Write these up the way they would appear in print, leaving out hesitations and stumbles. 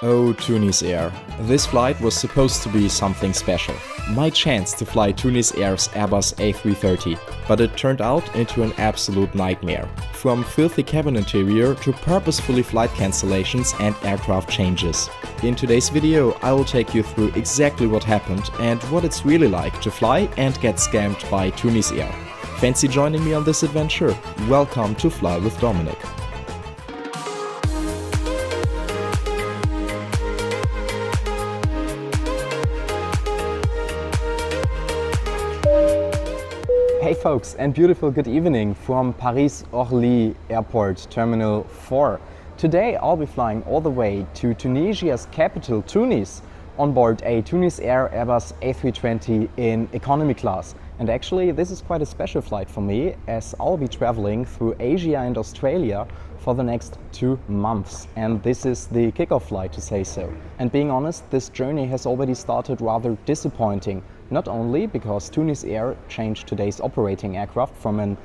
Oh, Tunisair. This flight was supposed to be something special. My chance to fly Tunisair's Airbus A320, but it turned out into an absolute nightmare. From filthy cabin interior to purposefully flight cancellations and aircraft changes. In today's video, I will take you through exactly what happened and what it's really like to fly and get scammed by Tunisair. Fancy joining me on this adventure? Welcome to Fly with Dominic. Hey folks, and beautiful good evening from Paris Orly Airport Terminal 4. Today I'll be flying all the way to Tunisia's capital Tunis on board a Tunisair Airbus A320 in economy class. And actually this is quite a special flight for me, as I'll be traveling through Asia and Australia for the next 2 months. And this is the kickoff flight, to say so. And being honest, this journey has already started rather disappointing. Not only because Tunisair changed today's operating aircraft from an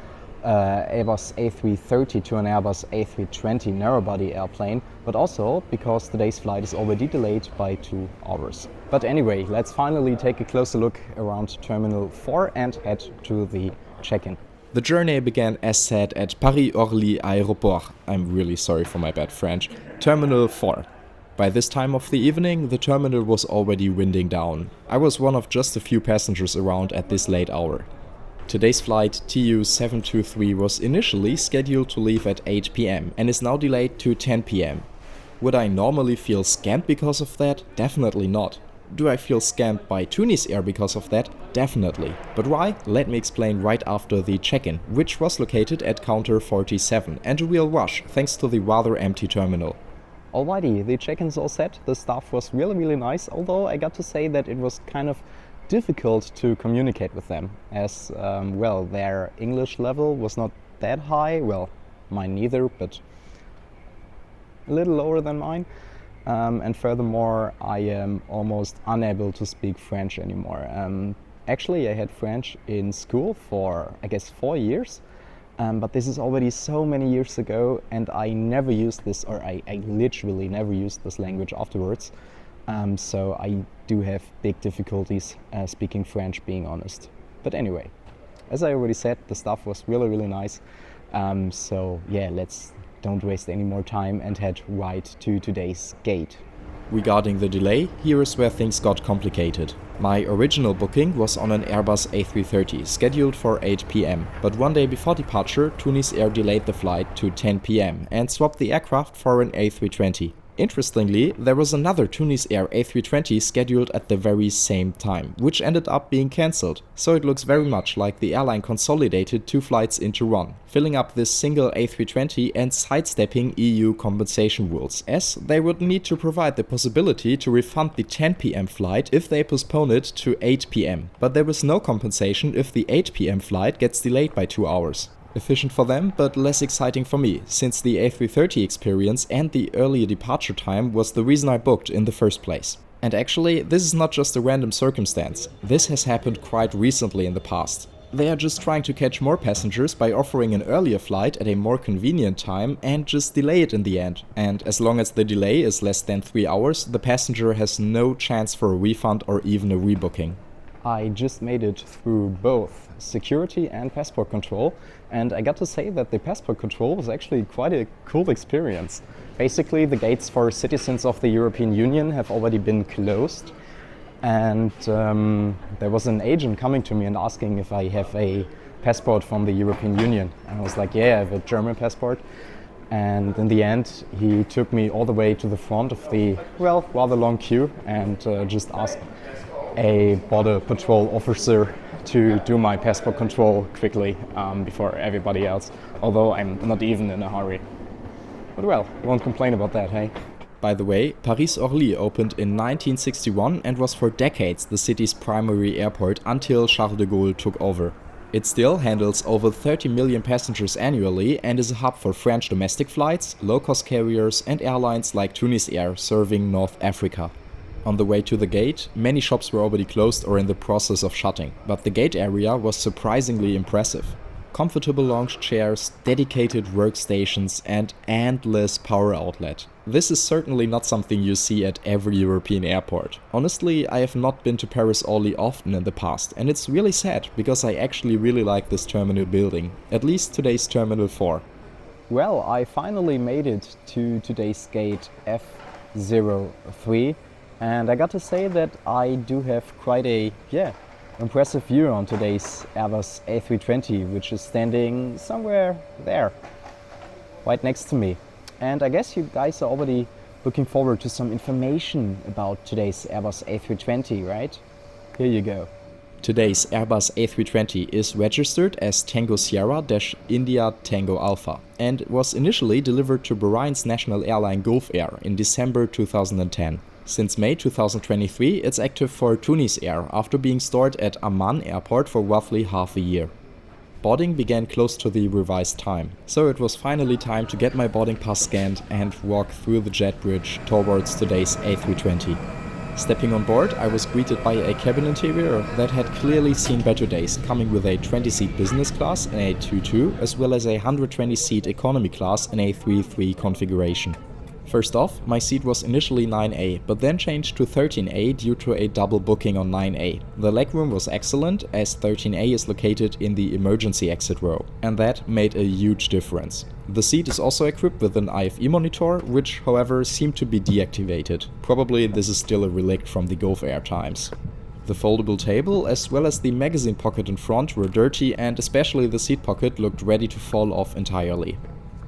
Airbus A330 to an Airbus A320 narrow-body airplane, but also because today's flight is already delayed by 2 hours. But anyway, let's finally take a closer look around Terminal 4 and head to the check-in. The journey began as said at Paris Orly Aéroport. I'm really sorry for my bad French. Terminal 4. By this time of the evening, the terminal was already winding down. I was one of just a few passengers around at this late hour. Today's flight TU-723 was initially scheduled to leave at 8 p.m. and is now delayed to 10 p.m. Would I normally feel scammed because of that? Definitely not. Do I feel scammed by Tunisair because of that? Definitely. But why? Let me explain right after the check-in, which was located at counter 47 and a real rush thanks to the rather empty terminal. Alrighty, the check-in's all set. The staff was really nice, although I got to say that it was kind of difficult to communicate with them, as their English level was not that high. Well, mine neither, but a little lower than mine. And furthermore, I am almost unable to speak French anymore. Actually, I had French in school for, I guess, 4 years. But this is already so many years ago, and I never used this, or I literally never used this language afterwards. So I do have big difficulties speaking French, being honest. But anyway, as I already said, the staff was really nice. So yeah, don't waste any more time and head right to today's gate. Regarding the delay, here is where things got complicated. My original booking was on an Airbus A330 scheduled for 8 p.m. But one day before departure, Tunisair delayed the flight to 10 p.m. and swapped the aircraft for an A320. Interestingly, there was another Tunisair A320 scheduled at the very same time, which ended up being cancelled. So it looks very much like the airline consolidated 2 flights into one, filling up this single A320 and sidestepping EU compensation rules, as they would need to provide the possibility to refund the 10 p.m. flight if they postpone it to 8 p.m. But there was no compensation if the 8 p.m. flight gets delayed by 2 hours. Efficient for them, but less exciting for me, since the A330 experience and the earlier departure time was the reason I booked in the first place. And actually, this is not just a random circumstance. This has happened quite recently in the past. They are just trying to catch more passengers by offering an earlier flight at a more convenient time and just delay it in the end. And as long as the delay is less than 3 hours, the passenger has no chance for a refund or even a rebooking. I just made it through both security and passport control, and I got to say that the passport control was actually quite a cool experience. Basically, the gates for citizens of the European Union have already been closed, and there was an agent coming to me and asking if I have a passport from the European Union. And I was like, yeah, I have a German passport. And in the end, he took me all the way to the front of the, rather long queue and just asked a border patrol officer to do my passport control quickly before everybody else, although I'm not even in a hurry. But won't complain about that, hey? By the way, Paris Orly opened in 1961 and was for decades the city's primary airport until Charles de Gaulle took over. It still handles over 30 million passengers annually and is a hub for French domestic flights, low-cost carriers and airlines like Tunisair serving North Africa. On the way to the gate, many shops were already closed or in the process of shutting, but the gate area was surprisingly impressive. comfortable lounge chairs, dedicated workstations and endless power outlet. This is certainly not something you see at every European airport. Honestly, I have not been to Paris Orly often in the past, and it's really sad because I actually really like this terminal building, at least today's Terminal 4. Well, I finally made it to today's gate F03, and I got to say that I do have quite a, impressive view on today's Airbus A320, which is standing somewhere there, right next to me. And I guess you guys are already looking forward to some information about today's Airbus A320, right? Here you go. Today's Airbus A320 is registered as Tango Sierra-India Tango Alpha and was initially delivered to Bahrain's national airline Gulf Air in December 2010. Since May 2023, it's active for Tunisair after being stored at Amman airport for roughly half a year. Boarding began close to the revised time, so it was finally time to get my boarding pass scanned and walk through the jet bridge towards today's A320. Stepping on board, I was greeted by a cabin interior that had clearly seen better days, coming with a 20-seat business class in a 2.2 as well as a 120-seat economy class in a 3.3 configuration. First off, my seat was initially 9A, but then changed to 13A due to a double booking on 9A. The legroom was excellent, as 13A is located in the emergency exit row, and that made a huge difference. The seat is also equipped with an IFE monitor, which however seemed to be deactivated. Probably this is still a relic from the Gulf Air times. The foldable table as well as the magazine pocket in front were dirty, and especially the seat pocket looked ready to fall off entirely.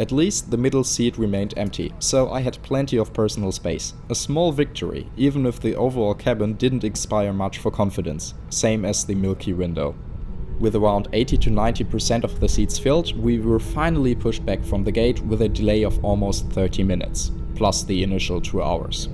At least the middle seat remained empty, so I had plenty of personal space. A small victory, even if the overall cabin didn't inspire much for confidence, same as the milky window. With around 80 to 90% of the seats filled, we were finally pushed back from the gate with a delay of almost 30 minutes, plus the initial 2 hours.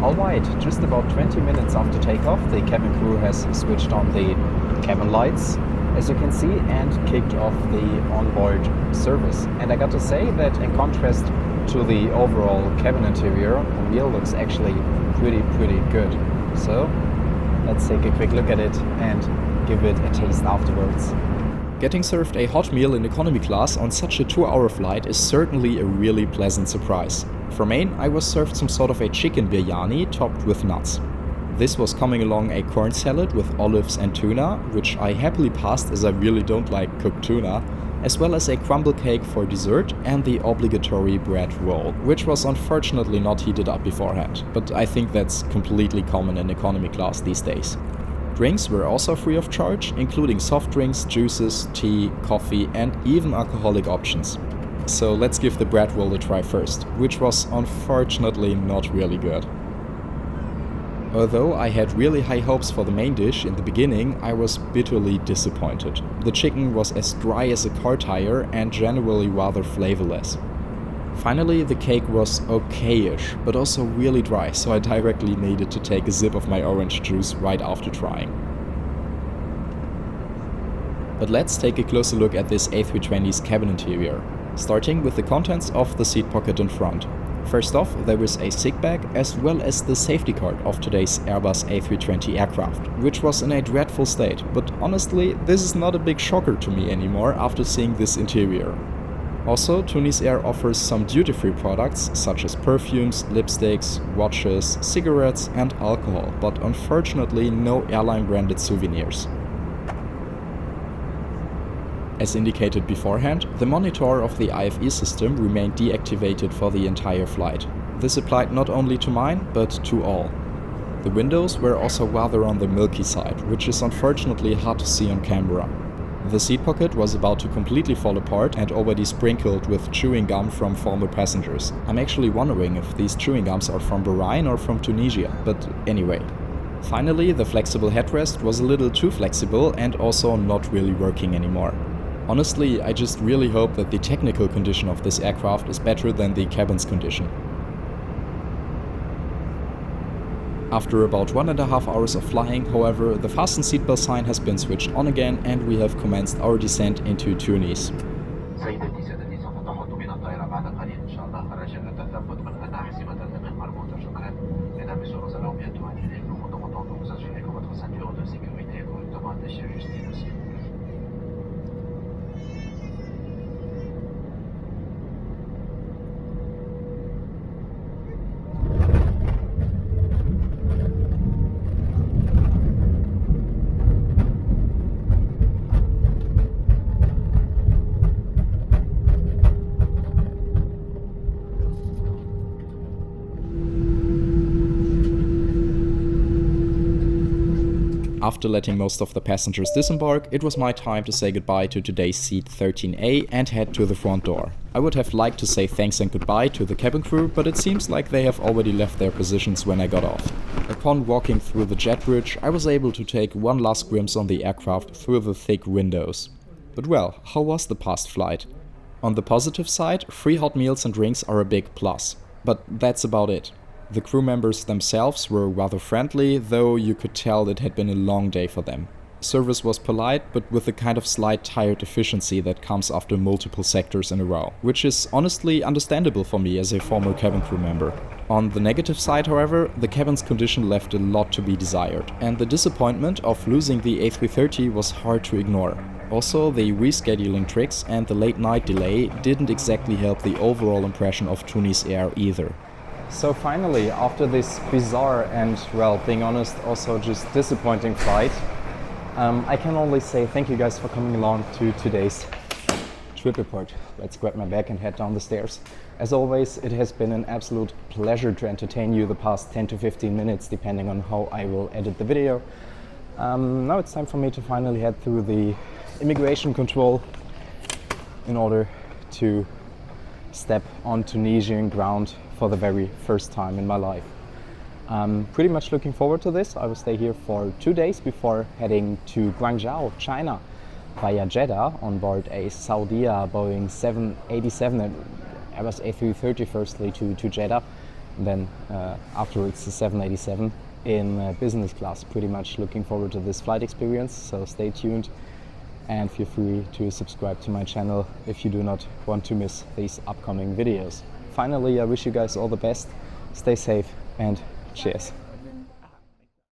Alright, just about 20 minutes after takeoff, the cabin crew has switched on the cabin lights, as you can see, and kicked off the onboard service. And I got to say that in contrast to the overall cabin interior, the meal looks actually pretty good. So let's take a quick look at it and give it a taste afterwards. Getting served a hot meal in economy class on such a 2-hour flight is certainly a really pleasant surprise. For main, I was served some sort of a chicken biryani topped with nuts. This was coming along a corn salad with olives and tuna, which I happily passed as I really don't like cooked tuna, as well as a crumble cake for dessert and the obligatory bread roll, which was unfortunately not heated up beforehand, but I think that's completely common in economy class these days. Drinks were also free of charge, including soft drinks, juices, tea, coffee and even alcoholic options. So let's give the bread roll a try first, which was unfortunately not really good. Although I had really high hopes for the main dish in the beginning, I was bitterly disappointed. The chicken was as dry as a car tire and generally rather flavorless. Finally, the cake was okay-ish, but also really dry, so I directly needed to take a sip of my orange juice right after trying. But let's take a closer look at this A320's cabin interior, starting with the contents of the seat pocket in front. First off, there is a sick bag as well as the safety card of today's Airbus A320 aircraft, which was in a dreadful state, but honestly, this is not a big shocker to me anymore after seeing this interior. Also, Tunisair offers some duty-free products such as perfumes, lipsticks, watches, cigarettes and alcohol, but unfortunately no airline-branded souvenirs. As indicated beforehand, the monitor of the IFE system remained deactivated for the entire flight. This applied not only to mine, but to all. The windows were also rather on the milky side, which is unfortunately hard to see on camera. The seat pocket was about to completely fall apart and already sprinkled with chewing gum from former passengers. I'm actually wondering if these chewing gums are from Bahrain or from Tunisia, but anyway. Finally, the flexible headrest was a little too flexible and also not really working anymore. Honestly, I just really hope that the technical condition of this aircraft is better than the cabin's condition. After about 1.5 hours of flying, however, the fasten seatbelt sign has been switched on again and we have commenced our descent into Tunis. After letting most of the passengers disembark, it was my time to say goodbye to today's seat 13A and head to the front door. I would have liked to say thanks and goodbye to the cabin crew, but it seems like they have already left their positions when I got off. Upon walking through the jet bridge, I was able to take one last glimpse on the aircraft through the thick windows. But well, how was the past flight? On the positive side, free hot meals and drinks are a big plus. But that's about it. The crew members themselves were rather friendly, though you could tell it had been a long day for them. Service was polite, but with a kind of slight tired efficiency that comes after multiple sectors in a row, which is honestly understandable for me as a former cabin crew member. On the negative side, however, the cabin's condition left a lot to be desired, and the disappointment of losing the A330 was hard to ignore. Also, the rescheduling tricks and the late night delay didn't exactly help the overall impression of Tunisair either. So finally, after this bizarre and, well, being honest, also just disappointing flight, I can only say thank you guys for coming along to today's trip report. Let's grab my bag and head down the stairs. As always, it has been an absolute pleasure to entertain you the past 10 to 15 minutes, depending on how I will edit the video. Now it's time for me to finally head through the immigration control in order to step on Tunisian ground for the very first time in my life. I'm pretty much looking forward to this. I will stay here for 2 days before heading to Guangzhou, China, via Jeddah on board a Saudi Boeing 787 and Airbus A320 firstly to Jeddah, and then afterwards the 787 in business class. Pretty much looking forward to this flight experience, so stay tuned and feel free to subscribe to my channel if you do not want to miss these upcoming videos. Finally, I wish you guys all the best, stay safe and cheers.